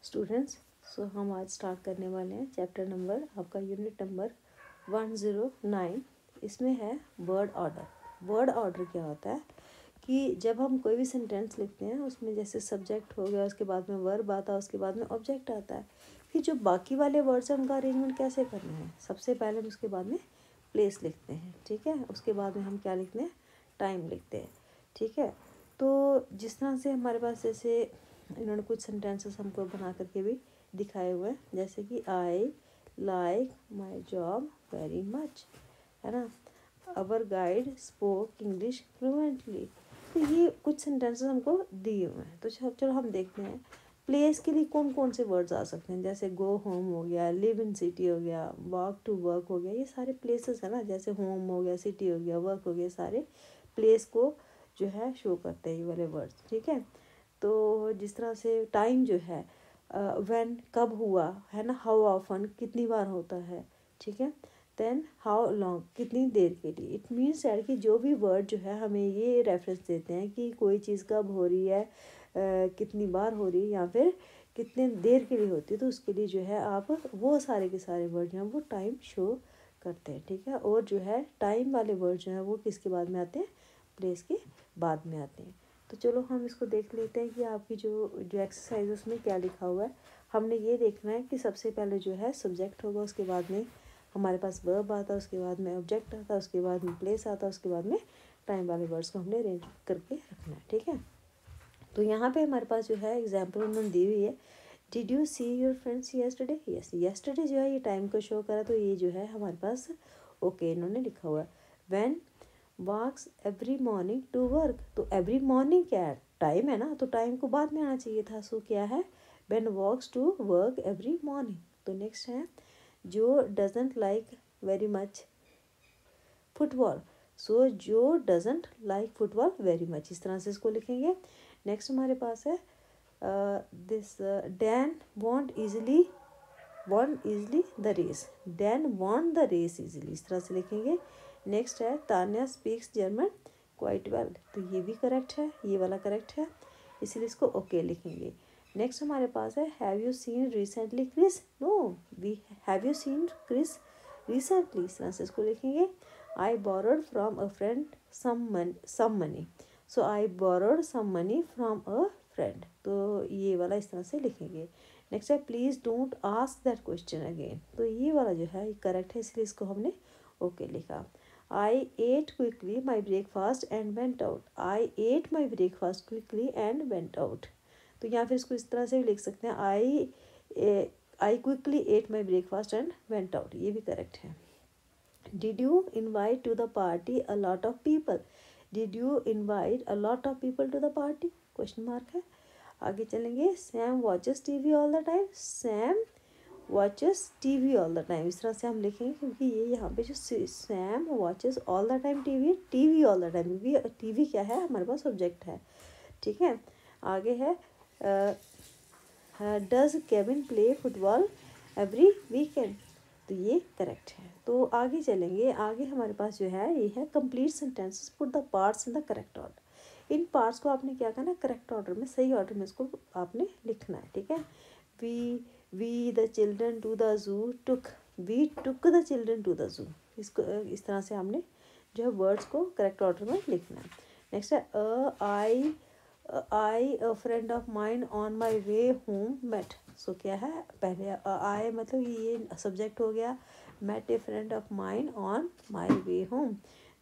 Students, सो हम आज start करने वाले हैं चैप्टर नंबर, आपका यूनिट नंबर 109। इसमें है वर्ड ऑर्डर। वर्ड ऑर्डर क्या होता है कि जब हम कोई भी सेंटेंस लिखते हैं उसमें जैसे सब्जेक्ट हो गया, उसके बाद में वर्ब आता है, उसके बाद में ऑब्जेक्ट आता है, फिर जो बाकी वाले वर्ड्स हैं उनका अरेंजमेंट कैसे करना है। सबसे पहले हम उसके बाद में प्लेस लिखते हैं, ठीक है। उसके बाद में हम क्या लिखते हैं, टाइम लिखते हैं, ठीक है। तो जिस तरह से हमारे पास जैसे इन्होंने कुछ सेंटेंसेस हमको बना करके भी दिखाए हुए हैं, जैसे कि I like my job very much, है ना। अवर गाइड स्पोक इंग्लिश फ्लुएंटली। तो ये कुछ सेंटेंसेस हमको दिए हुए हैं। तो चलो हम देखते हैं प्लेस के लिए कौन कौन से वर्ड्स आ सकते हैं। जैसे गो होम हो गया, लिव इन सिटी हो गया, वॉक टू वर्क हो गया, ये सारे प्लेसेस है ना। जैसे होम हो गया, सिटी हो गया, वर्क हो गया, सारे प्लेस को जो है शो करते हैं ये वाले वर्ड्स, ठीक है। तो जिस तरह से टाइम जो है, व्हेन कब हुआ, है ना। हाउ ऑफन कितनी बार होता है, ठीक है। देन हाउ लॉन्ग कितनी देर के लिए। इट मीन्स दैट कि जो भी वर्ड जो है हमें ये रेफरेंस देते हैं कि कोई चीज़ कब हो रही है, कितनी बार हो रही है, या फिर कितने देर के लिए होती है। तो उसके लिए जो है आप वो सारे के सारे वर्ड जो हैं वो टाइम शो करते हैं, ठीक है। और जो है टाइम वाले वर्ड जो हैं वो किसके बाद में आते हैं, प्लेस के बाद में आते हैं। तो चलो हम इसको देख लेते हैं कि आपकी जो जो एक्सरसाइज है उसमें क्या लिखा हुआ है। हमने ये देखना है कि सबसे पहले जो है सब्जेक्ट होगा, उसके बाद में हमारे पास वर्ब आता है, उसके बाद में ऑब्जेक्ट आता है, उसके बाद में प्लेस आता है, उसके बाद में टाइम वाले वर्ड्स को हमने अरेंज करके रखना है, ठीक है। तो यहाँ पे हमारे पास जो है एग्जाम्पल उन्होंने दी हुई है। Did you see your friends yesterday. Yes, yesterday जो है ये टाइम को शो करा, तो ये जो है हमारे पास ओके इन्होंने लिखा हुआ है। When walks every morning to work. तो एवरी मॉर्निंग क्या है, टाइम है ना, तो टाइम को बाद में आना चाहिए था। सो क्या है, when walks to work every morning. तो नेक्स्ट है जो doesn't like very much football. So जो doesn't like football very much, इस तरह से इसको लिखेंगे। नेक्स्ट हमारे पास है this Dan won easily the race. Dan won the race easily, इस तरह से लिखेंगे। नेक्स्ट है Tanya speaks German quite well. तो ये भी करेक्ट है, ये वाला करेक्ट है, इसीलिए इसको ओके लिखेंगे। नेक्स्ट हमारे पास है have you seen recently Chris. No, we have you seen Chris recently, इस तरह से इसको लिखेंगे। I borrowed from a friend some money. So I borrowed some money from a friend. तो ये वाला इस तरह से लिखेंगे। नेक्स्ट है please don't ask that question again. तो ये वाला जो है ये करेक्ट है, इसलिए इसको हमने ओके लिखा। I ate quickly my breakfast and went out. I ate my breakfast quickly and went out. तो या फिर इसको इस तरह से भी लिख सकते हैं, I quickly ate my breakfast and went out, ये भी करेक्ट है। Did you invite to the party a lot of people. Did you invite a lot of people to the party, question mark है। आगे चलेंगे, Sam watches TV all the time. Sam watches TV all the time, इस तरह से हम लिखेंगे, क्योंकि ये यहाँ पे जो Sam watches all the time TV all the time, क्योंकि टीवी क्या है हमारे पास सब्जेक्ट है, ठीक है। आगे है does Kevin play football every weekend. तो ये करेक्ट है। तो आगे चलेंगे, आगे हमारे पास जो है ये है complete sentences put the parts in the correct order. In parts को आपने क्या करना है, करेक्ट ऑर्डर में, सही ऑर्डर में इसको आपने लिखना है, ठीक है। We the children to the zoo took. We took the children to the zoo, इसको इस तरह से हमने जो है वर्ड्स को करेक्ट ऑर्डर में लिखना है। नेक्स्ट है I a friend of mine on my way home met. So क्या है, पहले आई मतलब ये सब्जेक्ट हो गया, met a friend of mine on my way home.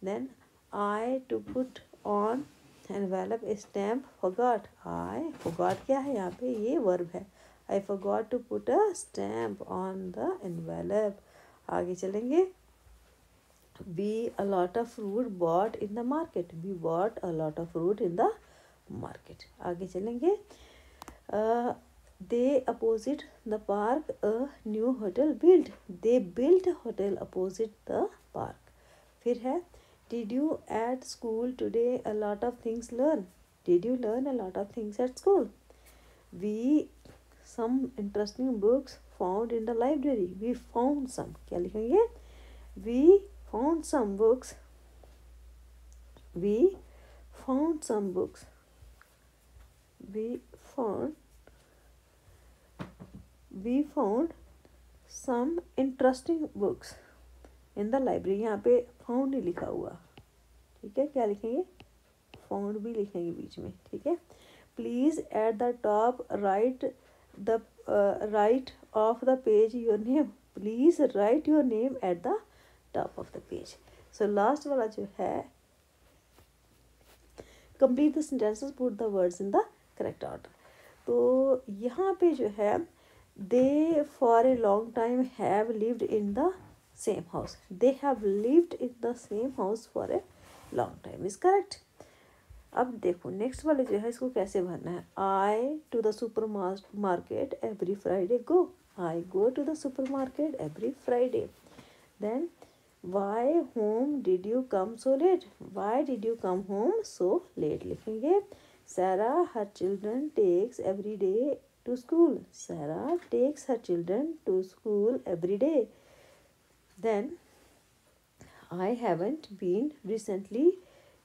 Then I to put on envelope a stamp forgot. I forgot क्या है यहाँ पे, ये वर्ब है। I forgot to put a stamp on the envelope. आगे चलेंगे, we a lot of fruit bought in the market। we bought a lot of fruit in the market। आगे चलेंगे, they opposite the park a new hotel built। they built a hotel opposite the park। फिर है did you at school today a lot of things learn। did you learn a lot of things at school। we some interesting books found in the library। we found some, क्या लिखेंगे, we found some books। we found some books। we found we found some interesting books in the library. यहाँ पे found नहीं लिखा हुआ, ठीक है, क्या लिखेंगे, फाउंड भी लिखेंगे बीच में, ठीक है। Please at the top write of the page your name, please write your name at the top of the page. So last वाला जो है, complete the sentences, put the words in the correct order. तो यहाँ पे जो है, they for a long time have lived in the same house, they have lived in the same house for a long time is correct. अब देखो next वाले जो है, इसको कैसे भरना है। I to the supermarket every Friday go, I go to the supermarket every Friday. Then why home did you come so late, why did you come home so late लिखेंगे। Sara her children takes every day to school, Sara takes her children to school every day. Then I haven't been recently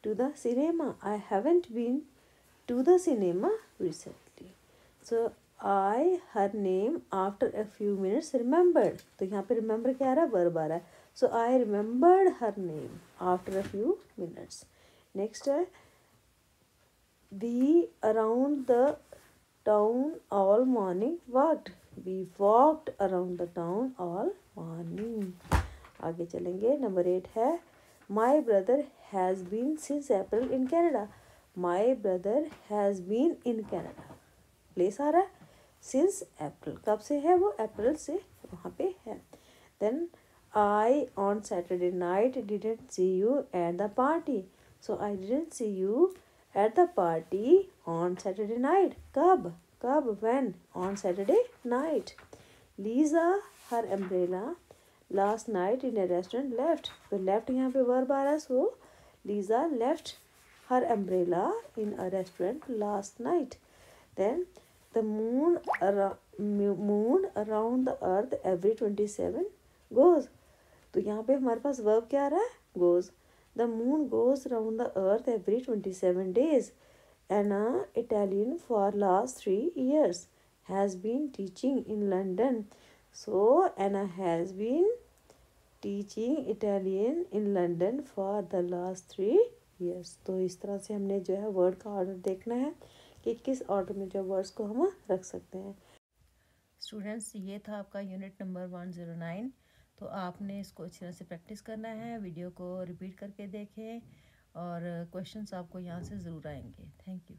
to the cinema, I haven't been to the cinema recently. So I her name after a few minutes remembered, तो यहाँ पे remember क्या आ रहा है, verb आ रहा है। So I remembered her name after a few minutes. Next है, we around the town all morning walked, we walked around the town all morning। आगे चलेंगे, नंबर 8 है, my brother has been since April in Canada, my brother has been in Canada, place आ रहा है, since April, कब से है वो, अप्रैल से वहाँ पे है। Then I on Saturday night didn't see you at the party, so I didn't see you at the party on Saturday night, कब कब, when, on Saturday night. Lisa her umbrella last night in a restaurant left, तो left यहाँ पे verb आ रहा है। So Lisa left her umbrella in a restaurant last night. Then the moon around the earth every 27 goes, तो यहाँ पे हमारे पास वर्ब क्या आ रहा है, goes. The moon goes around the earth every 27 days। Anna Italian for last 3 years has been teaching in London, so Anna has been teaching Italian in London for the last 3 years। तो इस तरह से हमने जो है word का order देखना है कि किस ऑर्डर में जो वर्ड्स को हम रख सकते हैं। स्टूडेंट्स, ये था आपका यूनिट नंबर 109। तो आपने इसको अच्छी तरह से प्रैक्टिस करना है, वीडियो को रिपीट करके देखें और क्वेश्चंस आपको यहाँ से ज़रूर आएंगे। Thank you.